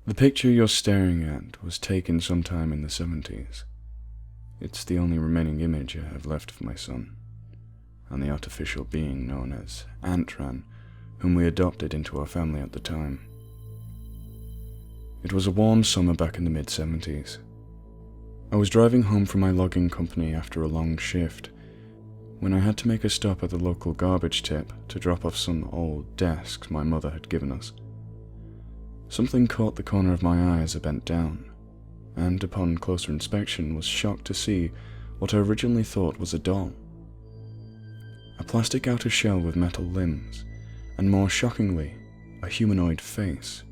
The picture you're staring at was taken sometime in the 70s. It's the only remaining image I have left of my son, and the artificial being known as Antran, whom we adopted into our family at the time. It was a warm summer back in the mid-70s. I was driving home from my logging company after a long shift, when I had to make a stop at the local garbage tip to drop off some old desks my mother had given us. Something caught the corner of my eye as I bent down, and upon closer inspection was shocked to see what I originally thought was a doll. A plastic outer shell with metal limbs, and more shockingly, a humanoid face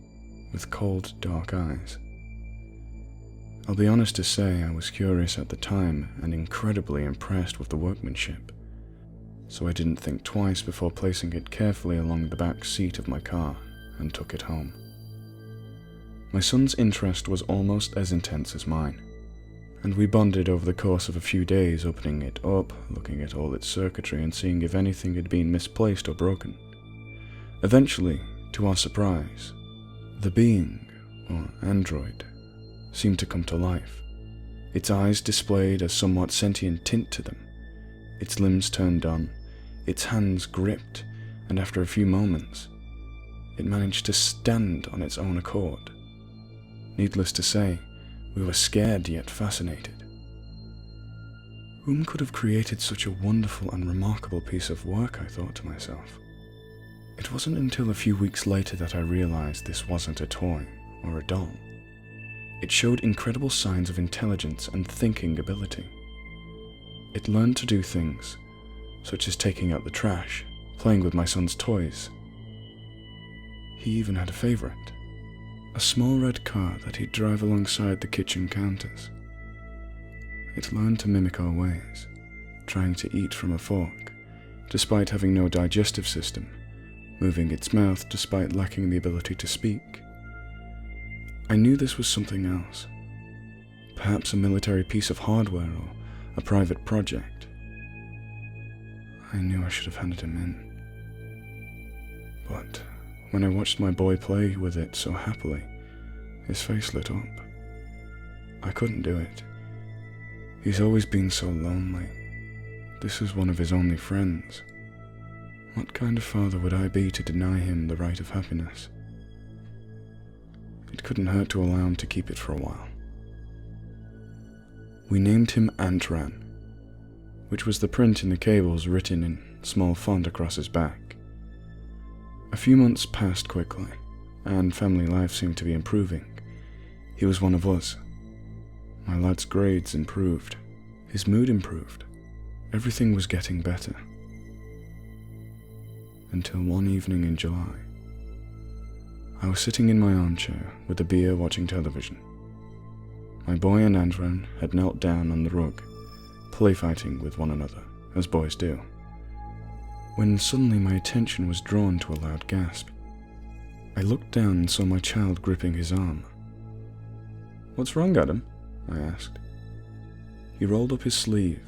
with cold, dark eyes. I'll be honest to say I was curious at the time and incredibly impressed with the workmanship, so I didn't think twice before placing it carefully along the back seat of my car and took it home. My son's interest was almost as intense as mine, and we bonded over the course of a few days, opening it up, looking at all its circuitry and seeing if anything had been misplaced or broken. Eventually, to our surprise, the being, or android, seemed to come to life. Its eyes displayed a somewhat sentient tint to them, its limbs turned on, its hands gripped, and after a few moments, it managed to stand on its own accord. Needless to say, we were scared yet fascinated. Whom could have created such a wonderful and remarkable piece of work, I thought to myself. It wasn't until a few weeks later that I realized this wasn't a toy or a doll. It showed incredible signs of intelligence and thinking ability. It learned to do things, such as taking out the trash, playing with my son's toys. He even had a favorite, a small red car that he'd drive alongside the kitchen counters. It learned to mimic our ways, trying to eat from a fork, despite having no digestive system, moving its mouth despite lacking the ability to speak. I knew this was something else, perhaps a military piece of hardware or a private project. I knew I should have handed him in. But when I watched my boy play with it so happily, his face lit up. I couldn't do it. He's always been so lonely. This was one of his only friends. What kind of father would I be to deny him the right of happiness? It couldn't hurt to allow him to keep it for a while. We named him Antran, which was the print in the cables written in small font across his back. A few months passed quickly, and family life seemed to be improving. He was one of us. My lad's grades improved. His mood improved. Everything was getting better. Until one evening in July. I was sitting in my armchair with a beer watching television. My boy and Antran had knelt down on the rug, play fighting with one another, as boys do, when suddenly my attention was drawn to a loud gasp. I looked down and saw my child gripping his arm. "What's wrong, Adam?" I asked. He rolled up his sleeve,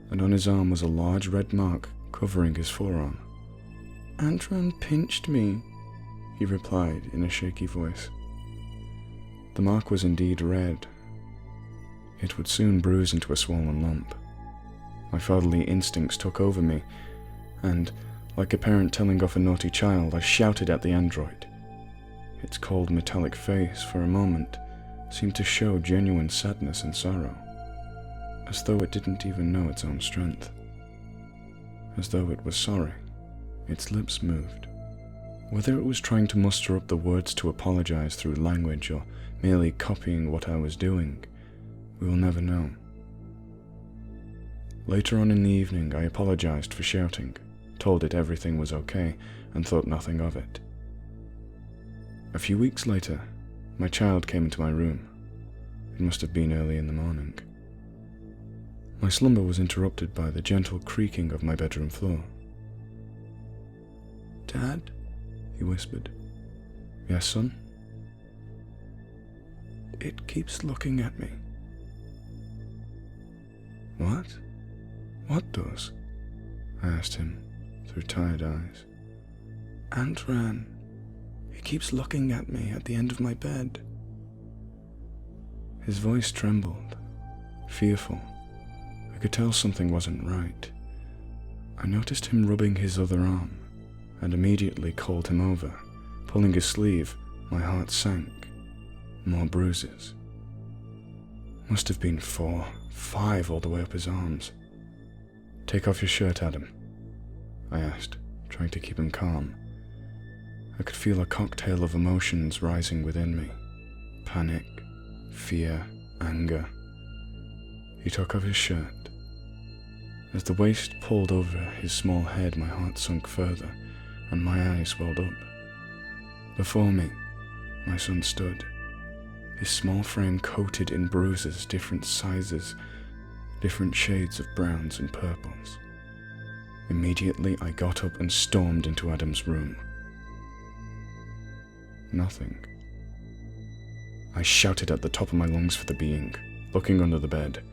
and on his arm was a large red mark covering his forearm. "Antran pinched me," he replied in a shaky voice. The mark was indeed red. It would soon bruise into a swollen lump. My fatherly instincts took over me, and, like a parent telling off a naughty child, I shouted at the android. Its cold metallic face, for a moment, seemed to show genuine sadness and sorrow, as though it didn't even know its own strength. As though it was sorry, its lips moved. Whether it was trying to muster up the words to apologize through language or merely copying what I was doing, we will never know. Later on in the evening, I apologized for shouting, told it everything was okay, and thought nothing of it. A few weeks later, my child came into my room. It must have been early in the morning. My slumber was interrupted by the gentle creaking of my bedroom floor. "Dad?" he whispered. "Yes, son?" "It keeps looking at me." "What? What does?" I asked him, through tired eyes. "Antran. He keeps looking at me at the end of my bed," His voice trembled, fearful. I could tell something wasn't right. I noticed him rubbing his other arm, and immediately called him over. Pulling his sleeve, my heart sank. More bruises. Must have been 4, 5 all the way up his arms. "Take off your shirt, Adam," I asked, trying to keep him calm. I could feel a cocktail of emotions rising within me. Panic, fear, anger. He took off his shirt. As the waist pulled over his small head, my heart sunk further, and my eyes welled up. Before me, my son stood, his small frame coated in bruises, different sizes, different shades of browns and purples. Immediately, I got up and stormed into Adam's room. Nothing. I shouted at the top of my lungs for the being, looking under the bed,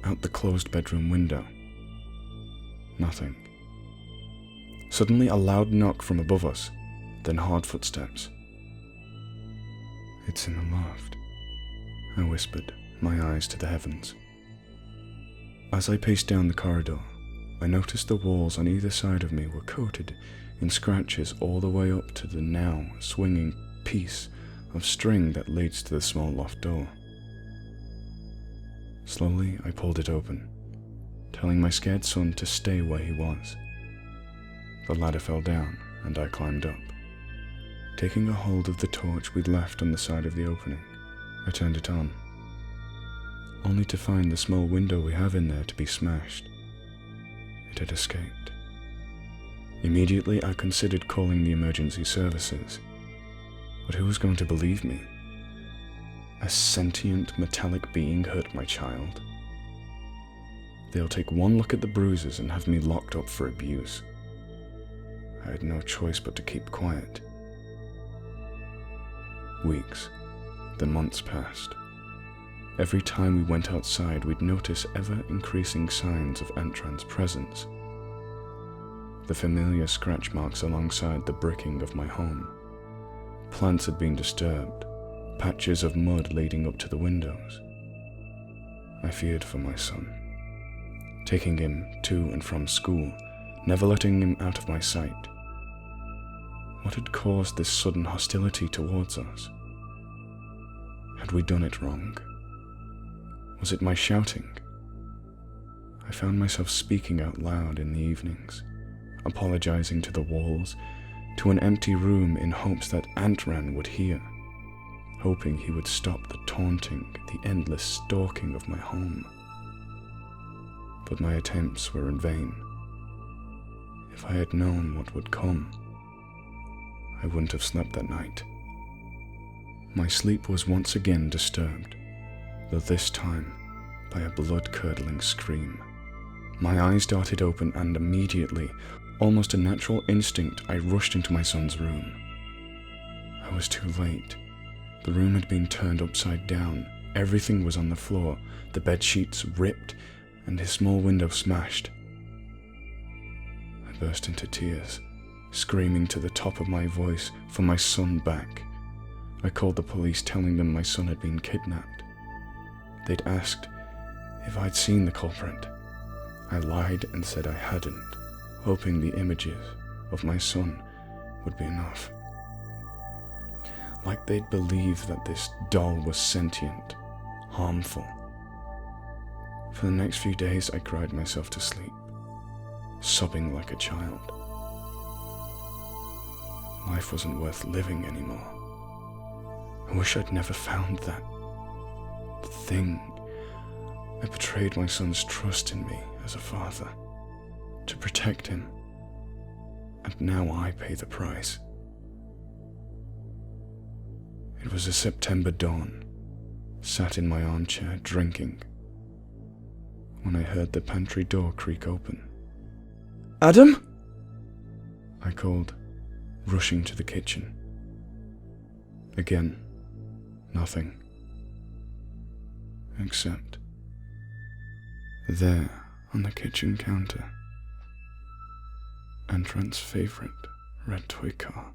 out the closed bedroom window. Nothing. Suddenly, a loud knock from above us, then hard footsteps. "It's in the loft," I whispered, my eyes to the heavens. As I paced down the corridor, I noticed the walls on either side of me were coated in scratches all the way up to the now swinging piece of string that leads to the small loft door. Slowly, I pulled it open, telling my scared son to stay where he was. The ladder fell down, and I climbed up. Taking a hold of the torch we'd left on the side of the opening, I turned it on, only to find the small window we have in there to be smashed. It had escaped. Immediately, I considered calling the emergency services, but who was going to believe me? A sentient, metallic being hurt my child. They'll take one look at the bruises and have me locked up for abuse. I had no choice but to keep quiet. Weeks, then months passed. Every time we went outside, we'd notice ever-increasing signs of Antran's presence. The familiar scratch marks alongside the bricking of my home. Plants had been disturbed, patches of mud leading up to the windows. I feared for my son, taking him to and from school, never letting him out of my sight. What had caused this sudden hostility towards us? Had we done it wrong? Was it my shouting? I found myself speaking out loud in the evenings, apologizing to the walls, to an empty room in hopes that Antran would hear, hoping he would stop the taunting, the endless stalking of my home. But my attempts were in vain. If I had known what would come, I wouldn't have slept that night. My sleep was once again disturbed, though this time by a blood-curdling scream. My eyes darted open, and immediately, almost a natural instinct, I rushed into my son's room. I was too late. The room had been turned upside down. Everything was on the floor, the bed sheets ripped, and his small window smashed. I burst into tears, screaming to the top of my voice for my son back. I called the police, telling them my son had been kidnapped. They'd asked if I'd seen the culprit. I lied and said I hadn't, hoping the images of my son would be enough. Like they'd believe that this doll was sentient, harmful. For the next few days, I cried myself to sleep, sobbing like a child. Life wasn't worth living anymore. I wish I'd never found that thing. I betrayed my son's trust in me as a father, to protect him, and now I pay the price. It was a September dawn, sat in my armchair drinking, when I heard the pantry door creak open. "Adam?" I called, rushing to the kitchen. Again, nothing. Except there on the kitchen counter, Antran's favorite red toy car.